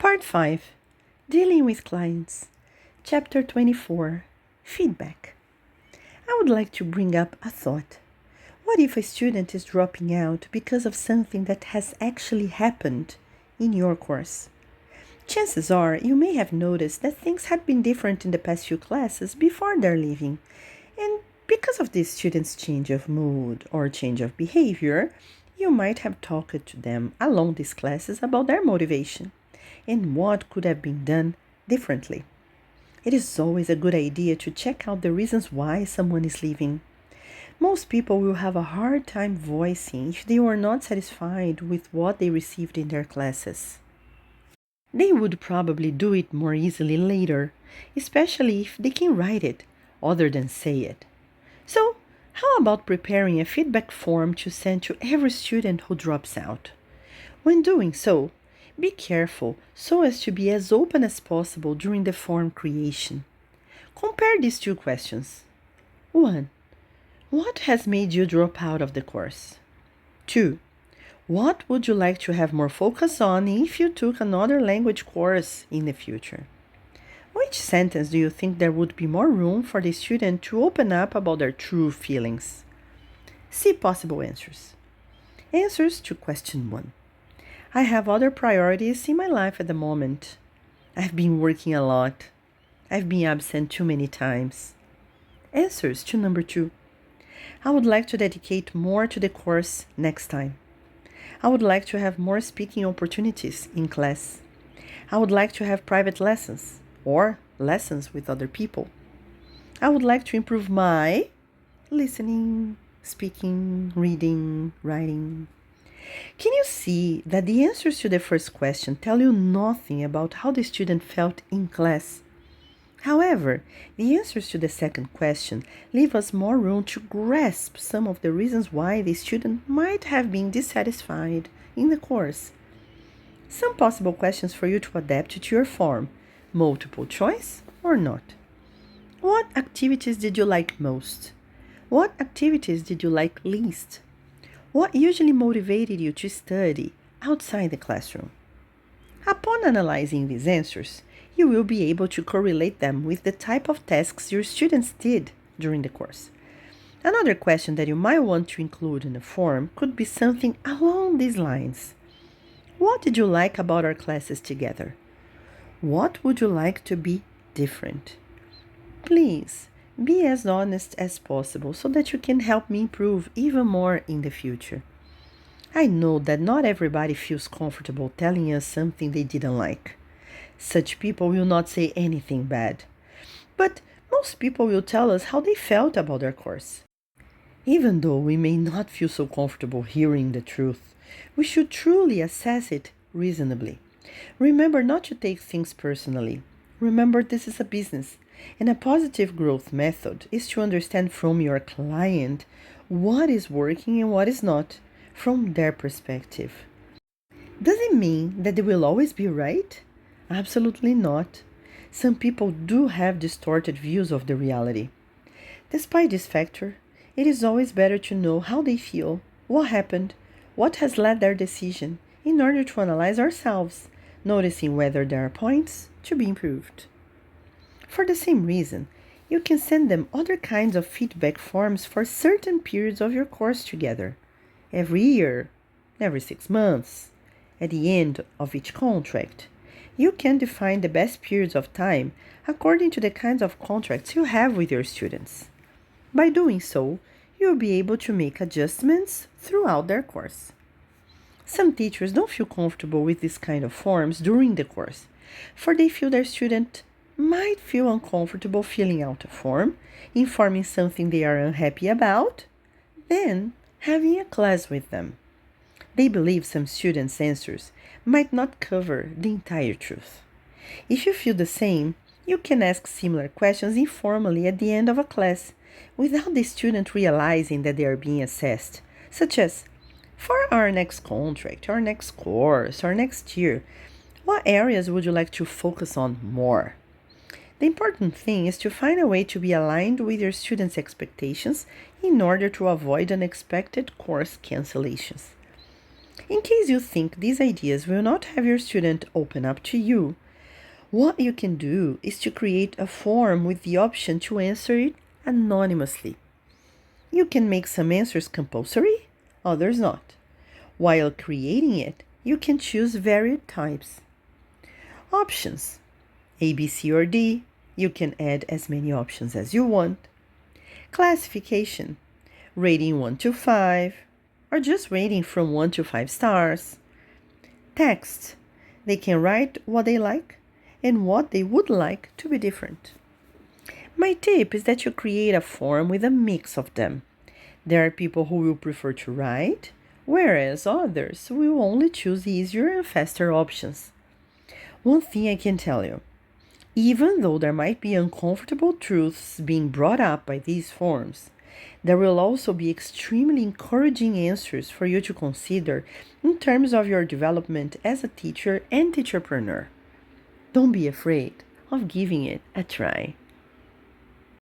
Part 5. Dealing with Clients. Chapter 24. Feedback. I would like to bring up a thought. What if a student is dropping out because of something that has actually happened in your course? Chances are you may have noticed that things had been different in the past few classes before their leaving. And because of this student's change of mood or change of behavior, you might have talked to them along these classes about their motivation and what could have been done differently. It is always a good idea to check out the reasons why someone is leaving. Most people will have a hard time voicing if they were not satisfied with what they received in their classes. They would probably do it more easily later, especially if they can write it other than say it. So, how about preparing a feedback form to send to every student who drops out? When doing so, be careful so as to be as open as possible during the form creation. Compare these two questions. 1. What has made you drop out of the course? 2. What would you like to have more focus on if you took another language course in the future? Which sentence do you think there would be more room for the student to open up about their true feelings? See possible answers. Answers to question 1. I have other priorities in my life at the moment. I've been working a lot. I've been absent too many times. Answers to number 2. I would like to dedicate more to the course next time. I would like to have more speaking opportunities in class. I would like to have private lessons or lessons with other people. I would like to improve my listening, speaking, reading, writing. Can you see that the answers to the first question tell you nothing about how the student felt in class? However, the answers to the second question leave us more room to grasp some of the reasons why the student might have been dissatisfied in the course. Some possible questions for you to adapt to your form: multiple choice or not. What activities did you like most? What activities did you like least? What usually motivated you to study outside the classroom? Upon analyzing these answers, you will be able to correlate them with the type of tasks your students did during the course. Another question that you might want to include in the form could be something along these lines. What did you like about our classes together? What would you like to be different? Please, be as honest as possible so that you can help me improve even more in the future. I know that not everybody feels comfortable telling us something they didn't like. Such people will not say anything bad. But most people will tell us how they felt about their course. Even though we may not feel so comfortable hearing the truth, we should truly assess it reasonably. Remember not to take things personally. Remember, this is a business, and a positive growth method is to understand from your client what is working and what is not, from their perspective. Does it mean that they will always be right? Absolutely not. Some people do have distorted views of the reality. Despite this factor, it is always better to know how they feel, what happened, what has led their decision, in order to analyze ourselves, noticing whether there are points to be improved. For the same reason, you can send them other kinds of feedback forms for certain periods of your course together. Every year, every 6 months, at the end of each contract. You can define the best periods of time according to the kinds of contracts you have with your students. By doing so, you'll be able to make adjustments throughout their course. Some teachers don't feel comfortable with this kind of forms during the course, for they feel their student might feel uncomfortable filling out a form, informing something they are unhappy about, then having a class with them. They believe some students' answers might not cover the entire truth. If you feel the same, you can ask similar questions informally at the end of a class, without the student realizing that they are being assessed, such as, for our next contract, our next course, or next year, what areas would you like to focus on more? The important thing is to find a way to be aligned with your students' expectations in order to avoid unexpected course cancellations. In case you think these ideas will not have your student open up to you, what you can do is to create a form with the option to answer it anonymously. You can make some answers compulsory, others not. While creating it, you can choose varied types. Options: A, B, C, or D. You can add as many options as you want. Classification: rating 1 to 5, or just rating from 1 to 5 stars. Text: they can write what they like and what they would like to be different. My tip is that you create a form with a mix of them. There are people who will prefer to write, whereas others will only choose easier and faster options. One thing I can tell you: even though there might be uncomfortable truths being brought up by these forms, there will also be extremely encouraging answers for you to consider in terms of your development as a teacher and teacherpreneur. Don't be afraid of giving it a try.